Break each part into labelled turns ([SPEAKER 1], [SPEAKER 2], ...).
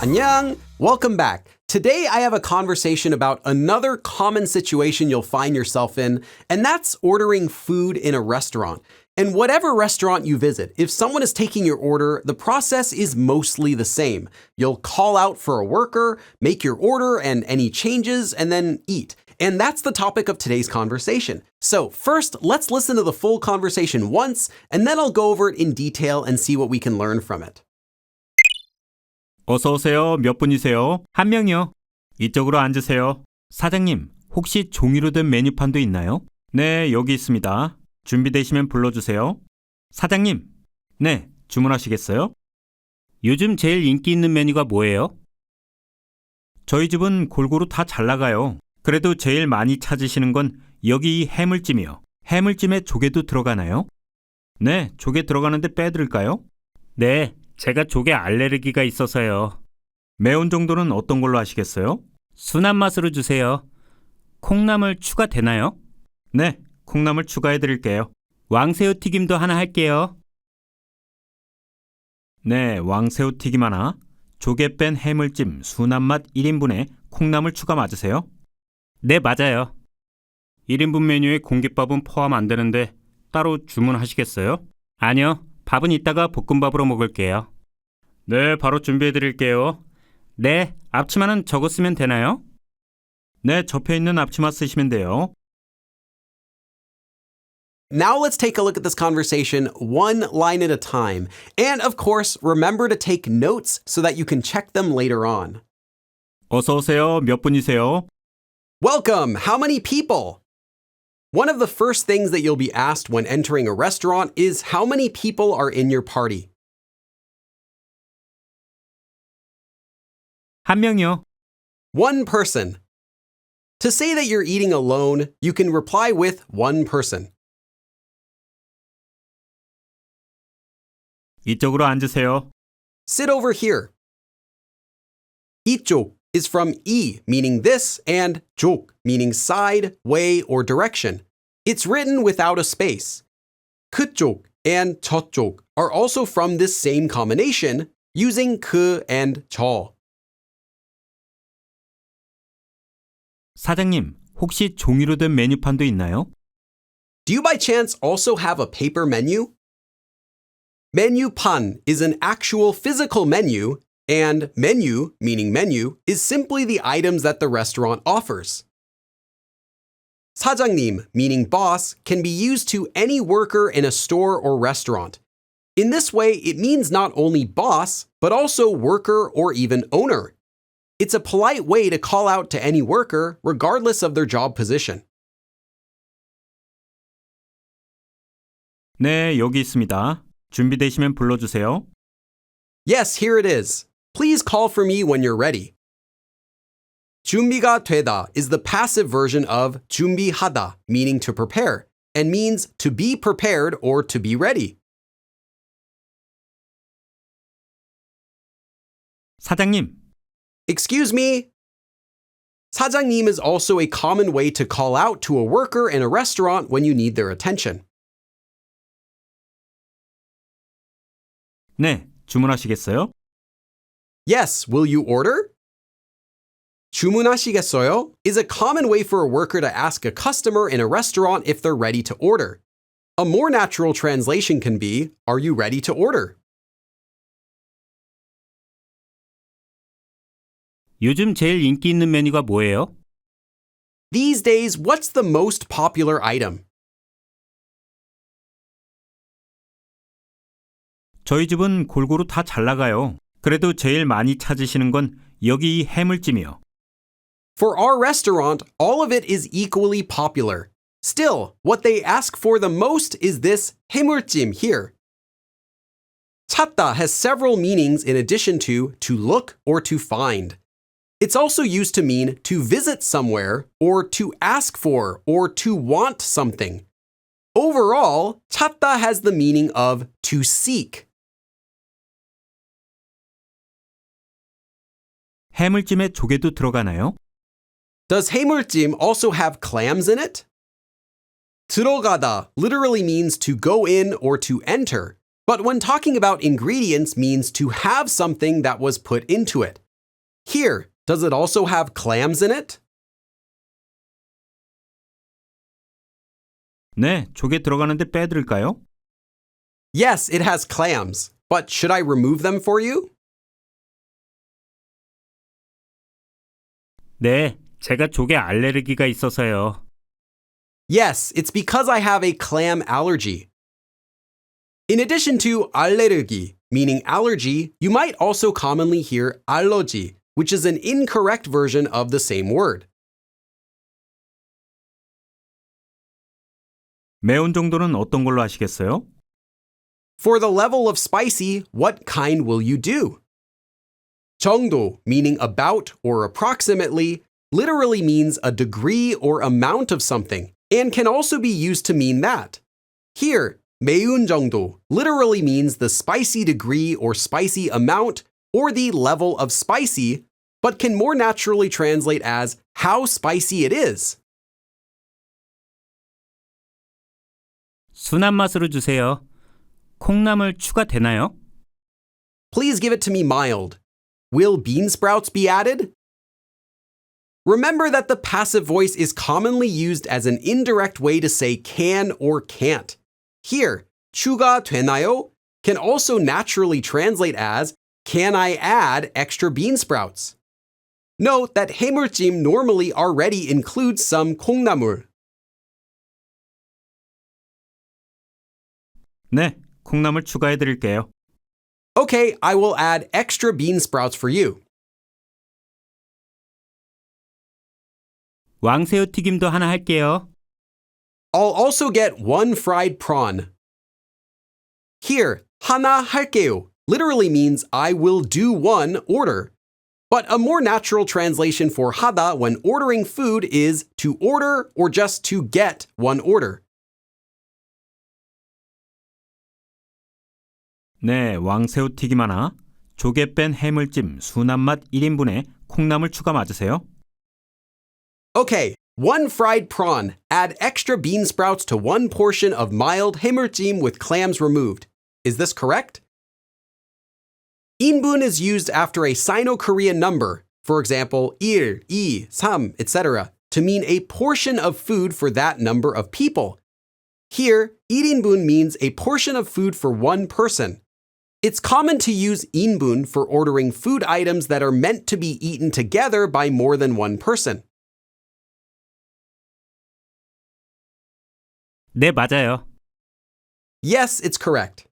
[SPEAKER 1] 안녕! Welcome back. Today I have a conversation about another common situation you'll find yourself in, and that's ordering food in a restaurant. And whatever restaurant you visit, if someone is taking your order, the process is mostly the same. You'll call out for a worker, make your order and any changes, and then eat. And that's the topic of today's conversation. So first, let's listen to the full conversation once, and then I'll go over it in detail and see what we can learn from it.
[SPEAKER 2] 어서 오세요. 몇 분이세요? 한 명이요. 이쪽으로 앉으세요. 사장님, 혹시 종이로 된 메뉴판도 있나요? 네, 여기 있습니다. 준비되시면 불러주세요. 사장님, 네, 주문하시겠어요? 요즘 제일 인기 있는 메뉴가 뭐예요? 저희 집은 골고루 다 잘 나가요. 그래도 제일 많이 찾으시는 건 여기 이 해물찜이요. 해물찜에 조개도 들어가나요? 네, 조개 들어가는데 빼드릴까요? 네, 제가 조개 알레르기가 있어서요. 매운 정도는 어떤 걸로 하시겠어요? 순한 맛으로 주세요. 콩나물 추가되나요? 네, 콩나물 추가해 드릴게요. 왕새우 튀김도 하나 할게요. 네, 왕새우 튀김 하나, 조개 뺀 해물찜 순한 맛 1인분에 콩나물 추가 맞으세요? 네, 맞아요. 1인분 메뉴에 공깃밥은 포함 안 되는데 따로 주문하시겠어요? 아니요, 밥은 이따가 볶음밥으로 먹을게요. 네, 바로 준비해 드릴게요. 네, 앞치마는 저거 쓰면 되나요? 네, 접혀 있는 앞치마 쓰시면 돼요.
[SPEAKER 1] Now let's take a look at this conversation one line at a time. And of course, remember to take notes so that you can check them later on.
[SPEAKER 2] 어서 오세요. 몇 분이세요?
[SPEAKER 1] Welcome! How many people? One of the first things that you'll be asked when entering a restaurant is how many people are in your party.
[SPEAKER 2] 한 명이요.
[SPEAKER 1] One person. To say that you're eating alone, you can reply with one person.
[SPEAKER 2] 이쪽으로 앉으세요.
[SPEAKER 1] Sit over here. 이쪽 is from 이, meaning this, and 쪽, meaning side, way, or direction. It's written without a space. 그쪽 and 저쪽 are also from this same combination, using 그 and 저.
[SPEAKER 2] 사장님, 혹시 종이로 된 메뉴판도 있나요?
[SPEAKER 1] Do you by chance also have a paper menu? 메뉴판 is an actual physical menu, and menu, meaning menu, is simply the items that the restaurant offers. 사장님, meaning boss, can be used to any worker in a store or restaurant. In this way, it means not only boss, but also worker or even owner. It's a polite way to call out to any worker, regardless of their job position.
[SPEAKER 2] 네, 여기 있습니다. 준비되시면 불러주세요.
[SPEAKER 1] Yes, here it is. Please call for me when you're ready. 준비가 되다 is the passive version of 준비하다, meaning to prepare, and means to be prepared or to be ready.
[SPEAKER 2] 사장님,
[SPEAKER 1] Excuse me? 사장님 is also a common way to call out to a worker in a restaurant when you need their attention.
[SPEAKER 2] 네, 주문하시겠어요?
[SPEAKER 1] Yes, will you order? 주문하시겠어요 is a common way for a worker to ask a customer in a restaurant if they're ready to order. A more natural translation can be, are you ready to order?
[SPEAKER 2] 요즘 제일 인기 있는 메뉴가 뭐예요?
[SPEAKER 1] These days, what's the most popular item?
[SPEAKER 2] 저희 집은 골고루 다 잘 나가요. 그래도 제일 많이 찾으시는 건 여기 이 해물찜이요.
[SPEAKER 1] For our restaurant, all of it is equally popular. Still, what they ask for the most is this 해물찜 here. 찾다 has several meanings in addition to look or to find. It's also used to mean to visit somewhere or to ask for or to want something. Overall, 찾다 has the meaning of to seek.
[SPEAKER 2] 해물찜에 조개도 들어가나요?
[SPEAKER 1] Does 해물찜 also have clams in it? 들어가다 literally means to go in or to enter, but when talking about ingredients means to have something that was put into it. Here, does it also have clams in it?
[SPEAKER 2] 네, 조개 들어가는데 빼드릴까요?
[SPEAKER 1] Yes, it has clams, but should I remove them for you?
[SPEAKER 2] 네, 제가 조개 알레르기가 있어서요.
[SPEAKER 1] Yes, it's because I have a clam allergy. In addition to 알레르기, meaning allergy, you might also commonly hear 알러지, which is an incorrect version of the same word.
[SPEAKER 2] 매운 정도는 어떤 걸로 하시겠어요?
[SPEAKER 1] For the level of spicy, what kind will you do? 정도, meaning about or approximately, literally means a degree or amount of something, and can also be used to mean that. Here, 매운 정도 literally means the spicy degree or spicy amount or the level of spicy, but can more naturally translate as how spicy it is.
[SPEAKER 2] 순한 맛으로 주세요. 콩나물 추가되나요?
[SPEAKER 1] Please give it to me mild. Will bean sprouts be added? Remember that the passive voice is commonly used as an indirect way to say can or can't. Here, 추가되나요 can also naturally translate as can I add extra bean sprouts? Note that 해물찜 normally already includes some 콩나물.
[SPEAKER 2] 네, 콩나물 추가해 드릴게요.
[SPEAKER 1] Okay, I will add extra bean sprouts for you.
[SPEAKER 2] 왕새우 튀김도 하나 할게요.
[SPEAKER 1] I'll also get one fried prawn. Here, 하나 할게요 literally means I will do one order. But a more natural translation for 하다 when ordering food is to order or just to get one order.
[SPEAKER 2] 네, 왕새우 튀김 하나, 조개 뺀 해물찜 순한 맛 1인분에 콩나물 추가 맞으세요?
[SPEAKER 1] Okay, one fried prawn. Add extra bean sprouts to one portion of mild 해물찜 with clams removed. Is this correct? 인분 is used after a Sino-Korean number, for example, 1, 2, 3, etc., to mean a portion of food for that number of people. Here, 1인분 means a portion of food for one person. It's common to use 인분 for ordering food items that are meant to be eaten together by more than one person.
[SPEAKER 2] 네, 맞아요.
[SPEAKER 1] Yes, it's correct.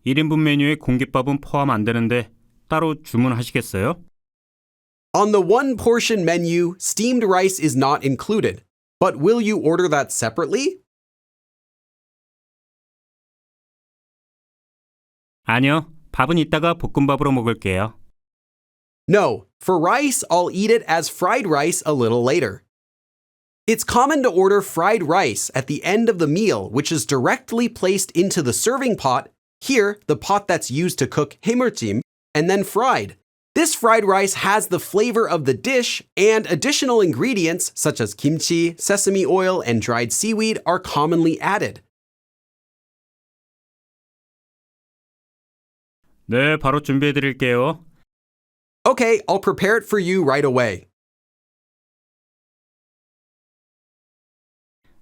[SPEAKER 2] 1인분 메뉴에 공깃밥은 포함 안 되는데 따로 주문하시겠어요?
[SPEAKER 1] On the one portion menu, steamed rice is not included. But will you order that separately?
[SPEAKER 2] 아니요, 밥은 이따가 볶음밥으로 먹을게요.
[SPEAKER 1] No, for rice, I'll eat it as fried rice a little later. It's common to order fried rice at the end of the meal, which is directly placed into the serving pot, here, the pot that's used to cook 해물찜, and then fried. This fried rice has the flavor of the dish, and additional ingredients such as kimchi, sesame oil, and dried seaweed are commonly added.
[SPEAKER 2] 네, 바로 준비해 드릴게요.
[SPEAKER 1] Okay, I'll prepare it for you right away.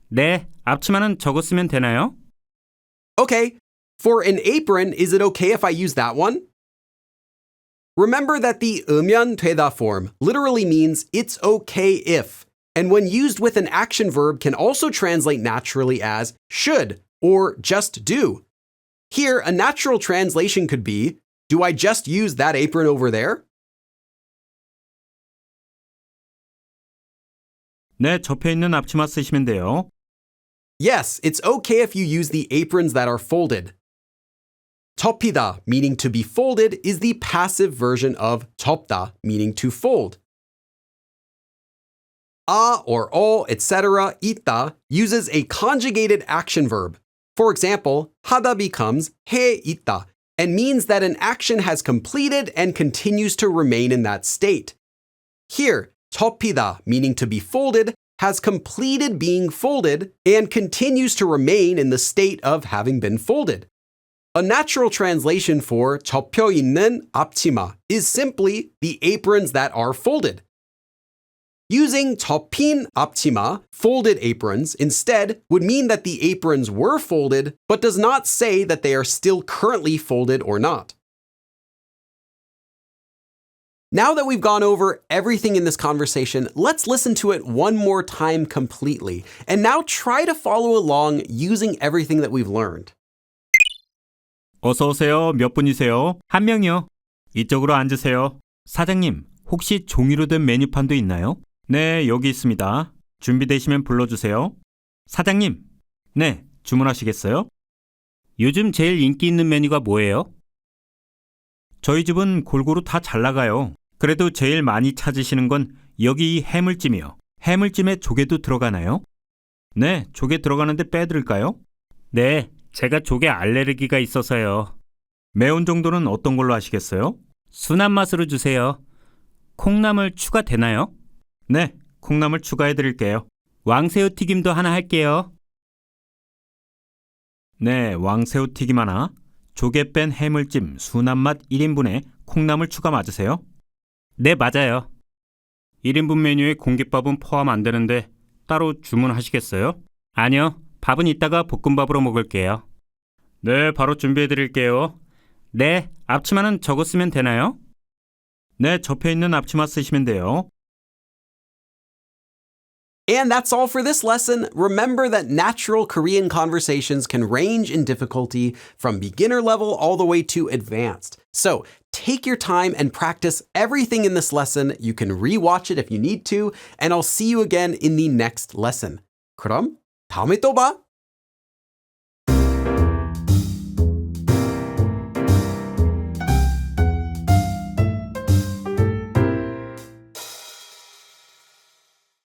[SPEAKER 2] 네, 앞치마는 저거 쓰면 되나요?
[SPEAKER 1] Okay, for an apron, is it okay if I use that one? Remember that the 으면 되다 form literally means it's okay if, and when used with an action verb can also translate naturally as should or just do. Here, a natural translation could be, do I just use that apron over there?
[SPEAKER 2] 네, 접혀 있는 앞치마 쓰시면 돼요.
[SPEAKER 1] Yes, it's okay if you use the aprons that are folded. 접히다, meaning to be folded, is the passive version of 접다, meaning to fold. 아 or 어, etc., 있다 uses a conjugated action verb. For example, 하다 becomes 해 있다 and means that an action has completed and continues to remain in that state. Here, 접히다, meaning to be folded, has completed being folded and continues to remain in the state of having been folded. A natural translation for 접혀 있는 앞치마 is simply the aprons that are folded. Using 접힌 앞치마, folded aprons, instead would mean that the aprons were folded, but does not say that they are still currently folded or not. Now that we've gone over everything in this conversation, let's listen to it one more time completely, and now try to follow along using everything that we've learned.
[SPEAKER 2] 어서 오세요. 몇 분이세요? 한 명이요. 이쪽으로 앉으세요. 사장님, 혹시 종이로 된 메뉴판도 있나요? 네, 여기 있습니다. 준비되시면 불러주세요. 사장님, 네, 주문하시겠어요? 요즘 제일 인기 있는 메뉴가 뭐예요? 저희 집은 골고루 다 잘 나가요. 그래도 제일 많이 찾으시는 건 여기 이 해물찜이요. 해물찜에 조개도 들어가나요? 네, 조개 들어가는데 빼드릴까요? 네, 제가 조개 알레르기가 있어서요. 매운 정도는 어떤 걸로 하시겠어요? 순한 맛으로 주세요. 콩나물 추가되나요? 네, 콩나물 추가해드릴게요. 왕새우 튀김도 하나 할게요. 네, 왕새우 튀김 하나, 조개 뺀 해물찜 순한 맛 1인분에 콩나물 추가 맞으세요? 네, 맞아요. 1인분 메뉴에 공깃밥은 포함 안 되는데 따로 주문하시겠어요? 아니요, 밥은 이따가 볶음밥으로 먹을게요. 네, 바로 준비해드릴게요. 네, 앞치마는 저거 쓰면 되나요? 네, 접혀있는 앞치마 쓰시면 돼요.
[SPEAKER 1] And that's all for this lesson. Remember that natural Korean conversations can range in difficulty from beginner level all the way to advanced. So take your time and practice everything in this lesson. You can rewatch it if you need to, and I'll see you again in the next lesson. 그럼 다음에 또 봐.